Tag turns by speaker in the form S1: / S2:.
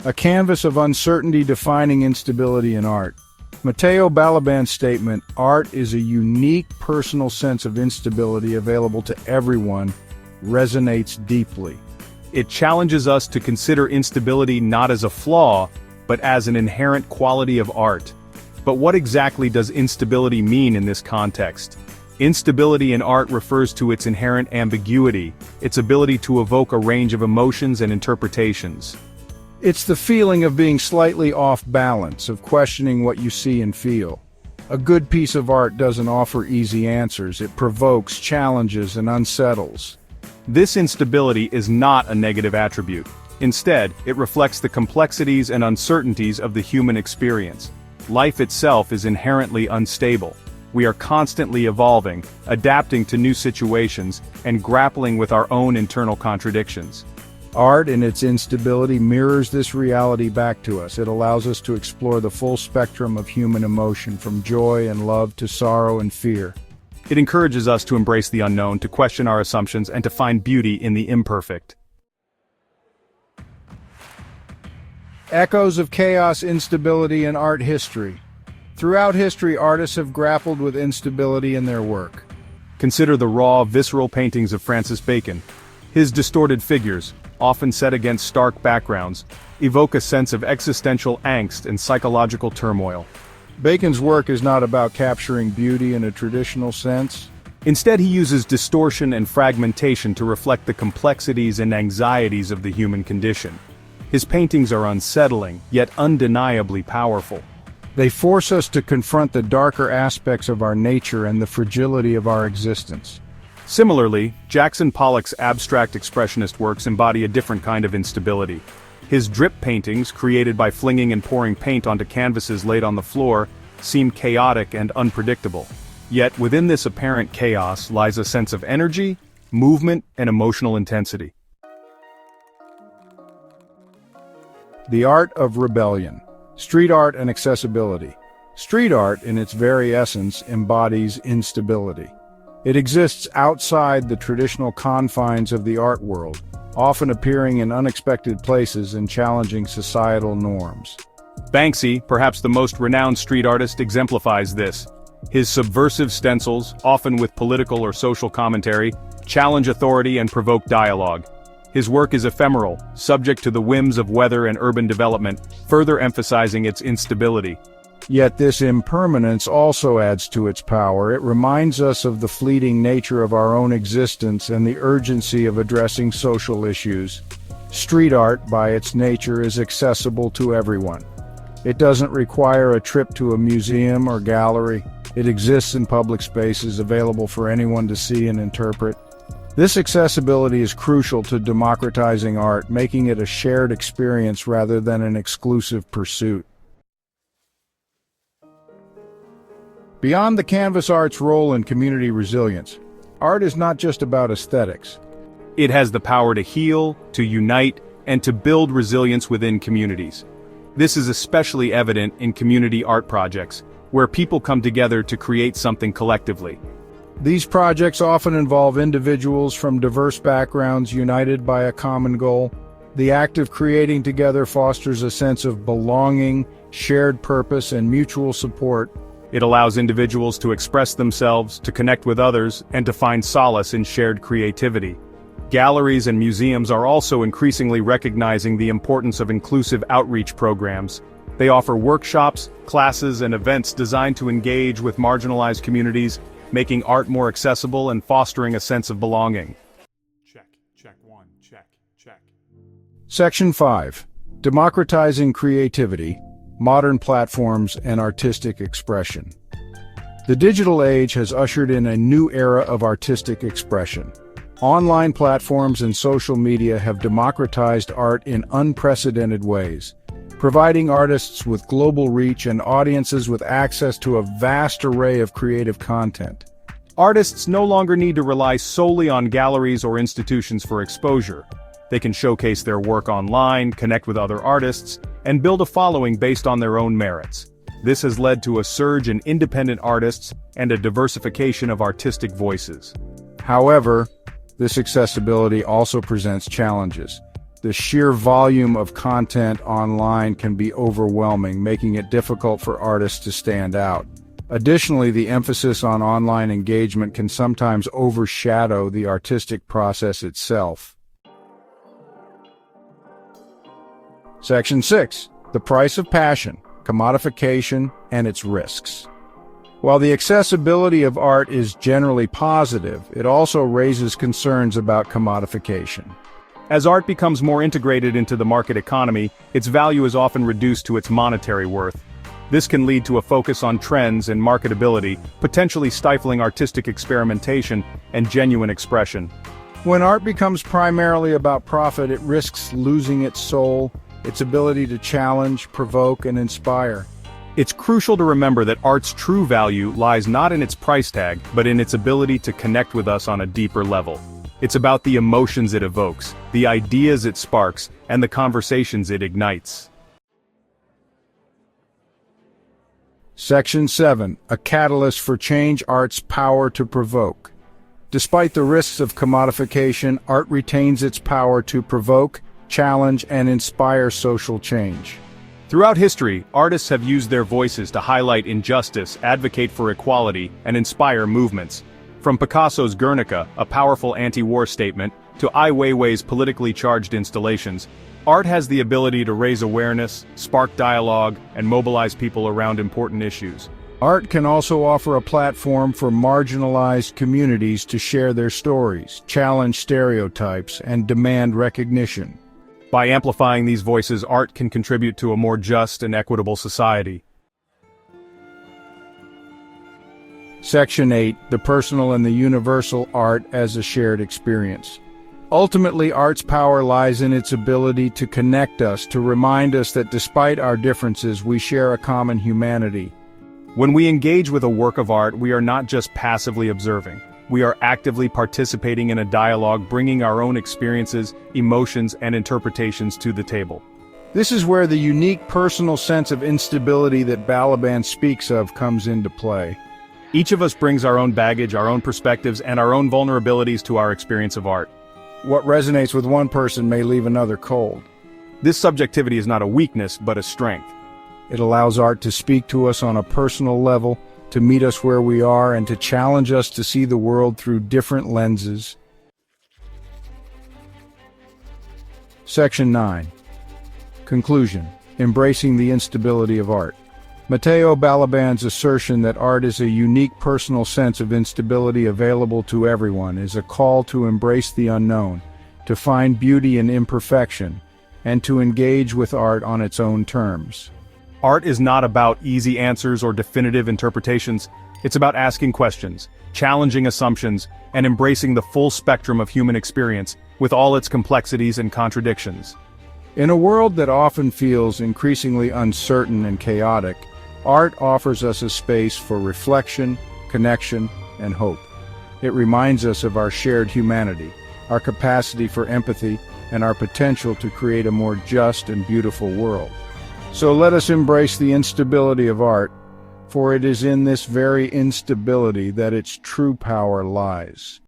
S1: A canvas of uncertainty defining instability in art. Mateo Balaban's statement, "Art is a unique personal sense of instability available to everyone," resonates deeply.
S2: It challenges us to consider instability not as a flaw, but as an inherent quality of art. But what exactly does instability mean in this context? Instability in art refers to its inherent ambiguity, its ability to evoke a range of emotions and interpretations.
S1: It's the feeling of being slightly off balance, of questioning what you see and feel. A good piece of art doesn't offer easy answers, it provokes, challenges, and unsettles.
S2: This instability is not a negative attribute. Instead, it reflects the complexities and uncertainties of the human experience. Life itself is inherently unstable. We are constantly evolving, adapting to new situations, and grappling with our own internal contradictions.
S1: Art, in its instability, mirrors this reality back to us. It allows us to explore the full spectrum of human emotion, from joy and love to sorrow and fear.
S2: It encourages us to embrace the unknown, to question our assumptions, and to find beauty in the imperfect.
S1: Echoes of chaos, instability, and art history. Throughout history, artists have grappled with instability in their work.
S2: Consider the raw, visceral paintings of Francis Bacon. His distorted figures, often set against stark backgrounds, evoke a sense of existential angst and psychological turmoil.
S1: Bacon's work is not about capturing beauty in a traditional sense.
S2: Instead, he uses distortion and fragmentation to reflect the complexities and anxieties of the human condition. His paintings are unsettling, yet undeniably powerful.
S1: They force us to confront the darker aspects of our nature and the fragility of our existence.
S2: Similarly, Jackson Pollock's abstract expressionist works embody a different kind of instability. His drip paintings, created by flinging and pouring paint onto canvases laid on the floor, seem chaotic and unpredictable. Yet within this apparent chaos lies a sense of energy, movement, and emotional intensity.
S1: The art of rebellion. Street art and accessibility. Street art, in its very essence, embodies instability. It exists outside the traditional confines of the art world, often appearing in unexpected places and challenging societal norms.
S2: Banksy, perhaps the most renowned street artist, exemplifies this. His subversive stencils, often with political or social commentary, challenge authority and provoke dialogue. His work is ephemeral, subject to the whims of weather and urban development, further emphasizing its instability.
S1: Yet this impermanence also adds to its power. It reminds us of the fleeting nature of our own existence and the urgency of addressing social issues. Street art, by its nature, is accessible to everyone. It doesn't require a trip to a museum or gallery. It exists in public spaces, available for anyone to see and interpret. This accessibility is crucial to democratizing art, making it a shared experience rather than an exclusive pursuit. Beyond the canvas art's role in community resilience, art is not just about aesthetics.
S2: It has the power to heal, to unite, and to build resilience within communities. This is especially evident in community art projects, where people come together to create something collectively.
S1: These projects often involve individuals from diverse backgrounds united by a common goal. The act of creating together fosters a sense of belonging, shared purpose, and mutual support.
S2: It allows individuals to express themselves, to connect with others, and to find solace in shared creativity. Galleries and museums are also increasingly recognizing the importance of inclusive outreach programs. They offer workshops, classes, and events designed to engage with marginalized communities, making art more accessible and fostering a sense of belonging.
S3: Check one, check.
S1: Section 5. Democratizing creativity, modern platforms, and artistic expression. The digital age has ushered in a new era of artistic expression. Online platforms and social media have democratized art in unprecedented ways, providing artists with global reach and audiences with access to a vast array of creative content.
S2: Artists no longer need to rely solely on galleries or institutions for exposure. They can showcase their work online, connect with other artists, and build a following based on their own merits. This has led to a surge in independent artists and a diversification of artistic voices.
S1: However, this accessibility also presents challenges. The sheer volume of content online can be overwhelming, making it difficult for artists to stand out. Additionally, the emphasis on online engagement can sometimes overshadow the artistic process itself. Section 6. The price of passion, commodification, and its risks. While the accessibility of art is generally positive, it also raises concerns about commodification.
S2: As art becomes more integrated into the market economy, its value is often reduced to its monetary worth. This can lead to a focus on trends and marketability, potentially stifling artistic experimentation and genuine expression.
S1: When art becomes primarily about profit, it risks losing its soul, its ability to challenge, provoke, and inspire.
S2: It's crucial to remember that art's true value lies not in its price tag, but in its ability to connect with us on a deeper level. It's about the emotions it evokes, the ideas it sparks, and the conversations it ignites.
S1: Section 7. A catalyst for change: art's power to provoke. Despite the risks of commodification, art retains its power to provoke, challenge, and inspire social change.
S2: Throughout history, artists have used their voices to highlight injustice, advocate for equality, and inspire movements. From Picasso's Guernica, a powerful anti-war statement, to Ai Weiwei's politically charged installations, art has the ability to raise awareness, spark dialogue, and mobilize people around important issues.
S1: Art can also offer a platform for marginalized communities to share their stories, challenge stereotypes, and demand recognition.
S2: By amplifying these voices, art can contribute to a more just and equitable society.
S1: Section 8. The personal and the universal: art as a shared experience. Ultimately, art's power lies in its ability to connect us, to remind us that despite our differences, we share a common humanity.
S2: When we engage with a work of art, we are not just passively observing. We are actively participating in a dialogue, bringing our own experiences, emotions, and interpretations to the table.
S1: This is where the unique personal sense of instability that Balaban speaks of comes into play.
S2: Each of us brings our own baggage, our own perspectives, and our own vulnerabilities to our experience of art.
S1: What resonates with one person may leave another cold.
S2: This subjectivity is not a weakness, but a strength.
S1: It allows art to speak to us on a personal level, to meet us where we are, and to challenge us to see the world through different lenses. Section 9. Conclusion. Embracing the instability of art. Mateo Balaban's assertion that art is a unique personal sense of instability available to everyone is a call to embrace the unknown, to find beauty in imperfection, and to engage with art on its own terms.
S2: Art is not about easy answers or definitive interpretations. It's about asking questions, challenging assumptions, and embracing the full spectrum of human experience, with all its complexities and contradictions.
S1: In a world that often feels increasingly uncertain and chaotic, art offers us a space for reflection, connection, and hope. It reminds us of our shared humanity, our capacity for empathy, and our potential to create a more just and beautiful world. So let us embrace the instability of art, for it is in this very instability that its true power lies.